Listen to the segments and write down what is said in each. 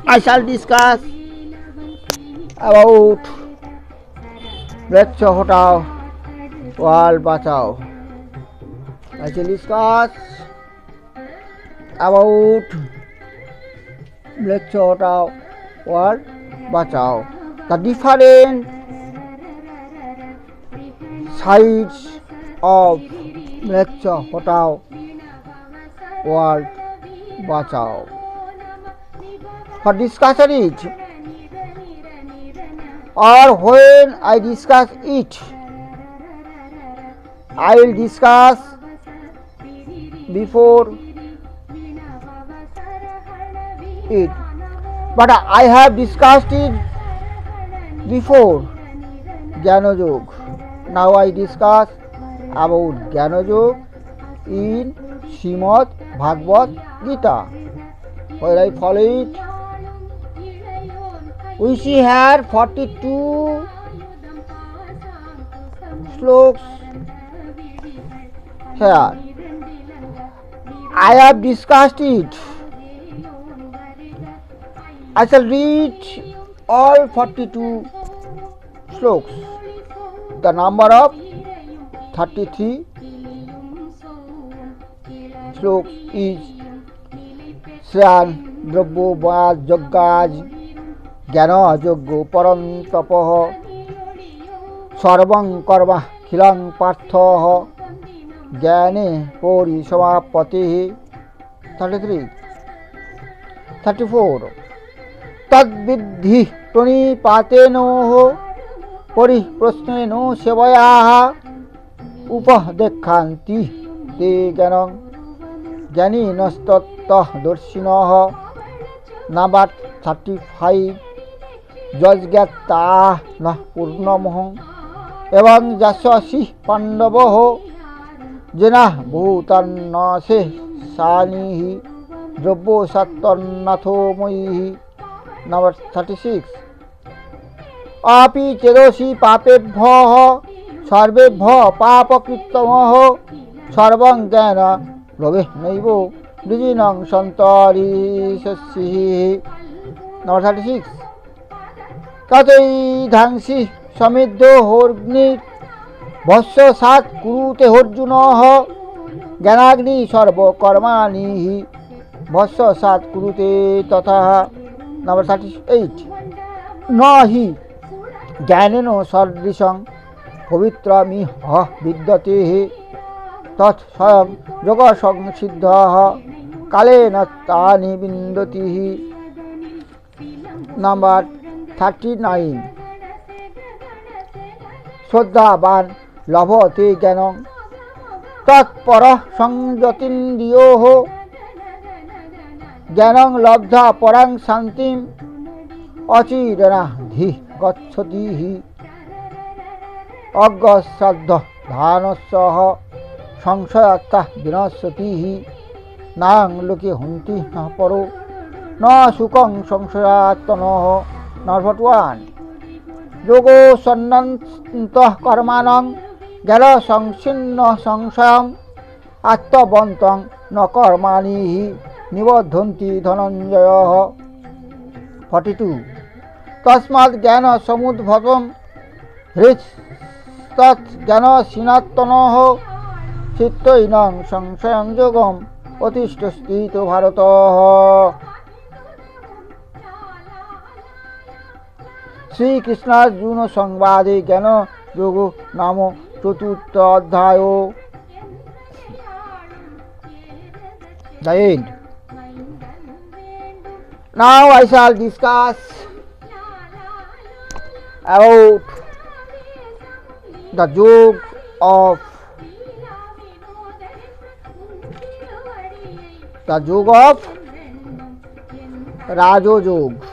I shall discuss about Lecture Hotao World Bachao. I shall discuss about Lecture Hotao World Bachao. The different sides of Lecture Hotao World Bachao. For discussion it, or when I discuss it, I will discuss before it, but I have discussed it before Jnana Yoga. Now I discuss about Jnana Yoga in Srimad Bhagavad Gita, where I follow it. We see here 42 slokas here. I have discussed it. I shall read all 42 slokas. The number of 33 slokas is Sran Drabbo Bad Joggaj Jnana Yoggo Param Tapoh Sarvang Karma Khilang Parthoh Jnane Pori Samapatihi. 33. 34. Tad Vidhi Tuni Patenoho Pori Prasneno Sevayaha Upadekhanti Te Jnanam Jnani Nastattah Darshinoh. Number 35. Jajgata na purnamoh evam jasasi pandavoh jena bhutanase sanihi drabbo sattannatho moihi. Number 36. Api chedosi papebhyoh sarvebhyo papakrittamah sarvang jnana lobe naivo dijinang santari sasihi. Number 36. Katoi dhangsi samidho horgnir bhasya sat kurute horjunoh jnanagni sarva karmanihi bhasya sat kurute tatha. Number 38. Nahi jnaneno sardrisang pavitrami ha vidyatehi tat sayam yoga siddha kalena tani vindatihi. Number 39. Shodhavan labhate jnanam tatpara sanjatindiyoh jnanam labdha parang santim achirana dhi gacchatihi aggasaddha dhanasah sangsayatah vinasatihi nang loke hunti na paro na sukang sangsayatanoh. Number 41. Yogo sannantah karmanang jala sangsinna sangsayam attabantang na karmanihi nibadhanti dhananjayah. 42. Tasmad jnana samudbhavam hristat jnana sinattanoh chittainang sangsayam yogam atishtasthito bharatah. Sri Krishna Juno Sangvade Jnana Yoga Namo Chaturtha Adhyayo. The end. Now I shall discuss about the yoga of Rajo Yoga.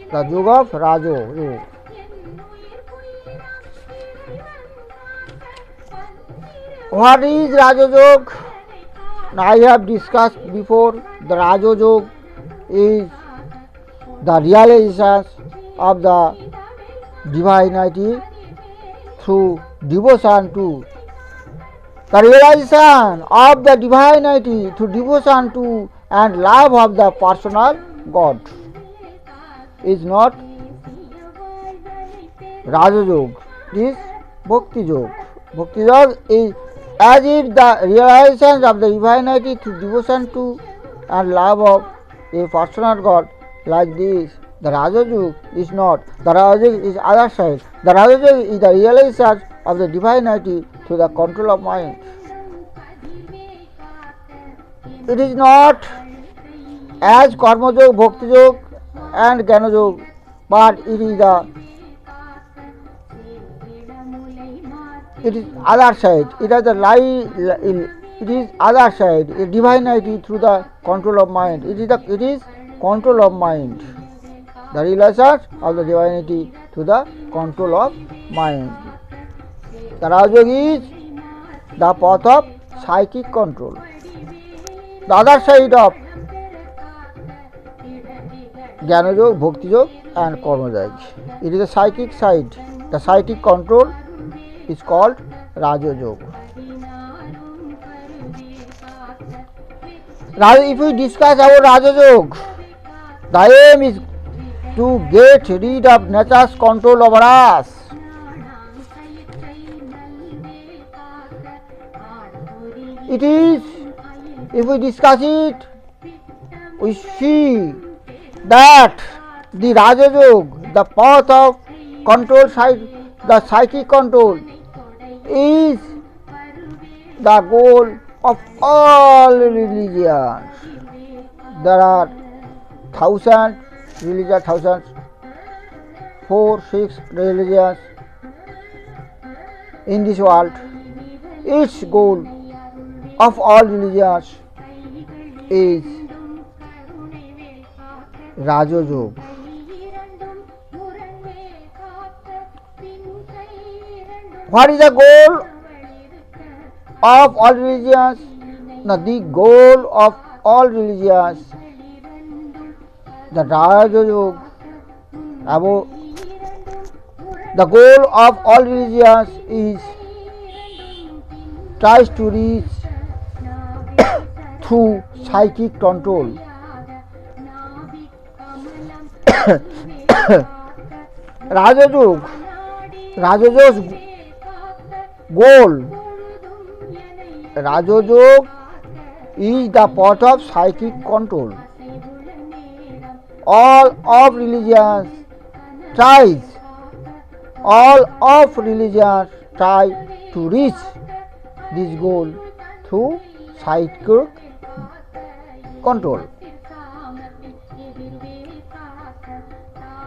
The yoga of Rajo Yoga. What is Rajo Yoga? I have discussed before. The Rajo Yoga is the realization of the divinity through devotion to The realization of the divinity through devotion to and love of the personal God is not Raja Yoga, it is Bhakti Yoga. Bhakti Yoga is as if the realization of the divinity through devotion to and love of a personal God like this. The Raja Yoga is not. The Raja Yoga is other side. The Raja Yoga is the realization of the divinity through the control of mind. It is not as Karma Yoga, Bhakti Yoga and Jnana Yoga, but it is other side. It is the it is other side. A divinity through the control of mind. It is control of mind. The realization of the divinity through the control of mind. The Raja Yoga is the path of psychic control. The other side of Jnana Yoga, Bhakti Yoga and Karma Yoga. It is the psychic side. The psychic control is called Raja Yoga. If we discuss about Raja Yoga, the aim is to get rid of nature's control over us. It is, if we discuss it, we see that the Raja Yoga, the path of control side, the psychic control, is the goal of all religions. There are thousands, 4, 6 religions in this world. Its goal of all religions is Raja Yoga. What is the goal of all religions? Now, the goal of all religions, the Raja Yoga, the goal of all religions is tries to reach through psychic control. Raja Yoga's goal. Raja Yoga is the path of psychic control. All of religions try to reach this goal through psychic control.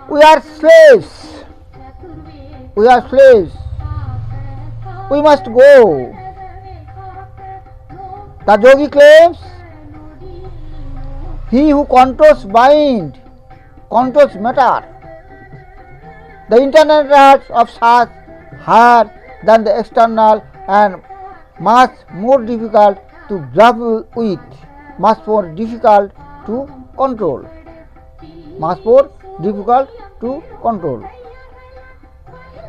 We are slaves. We must go. The yogi claims, he who controls mind controls matter. The internal rules of such higher than the external and much more difficult to grapple with, much more difficult to control.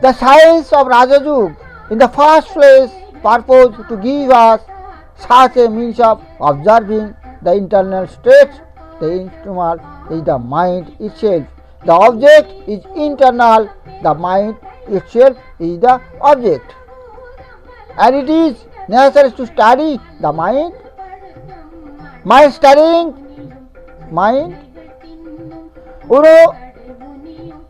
The science of Raja Yoga, in the first place, purpose to give us such a means of observing the internal states. The instrument is the mind itself. The object is internal, the mind itself is the object. And it is necessary to study the mind. Studying mind, you know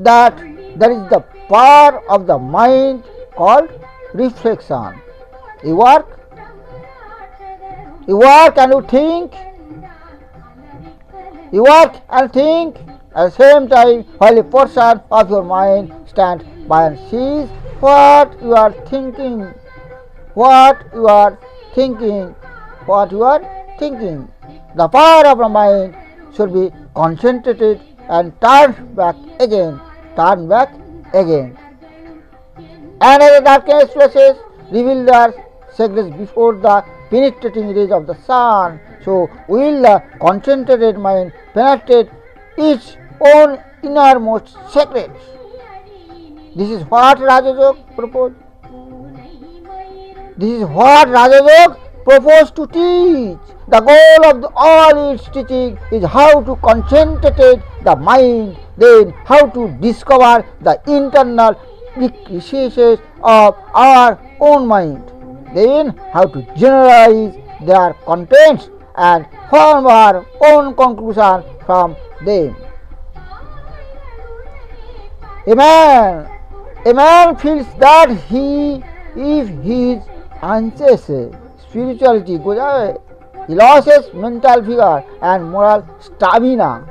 that there is the power of the mind called reflection. You work and you think. You work and think at the same time while a portion of your mind stands by and sees what you are thinking. The power of the mind should be concentrated and turned back again. And as the darkness flashes, reveal their secrets before the penetrating rays of the sun. So will the concentrated mind penetrate its own innermost secrets. This is what Raja Yoga proposed. This is what Raja Yoga proposed to teach. The goal of all its teaching is how to concentrate the mind, then how to discover the internal recesses of our own mind, then how to generalize their contents and form our own conclusion from them. A man feels that if he is anxious, spirituality goes away. He loses mental vigor and moral stamina.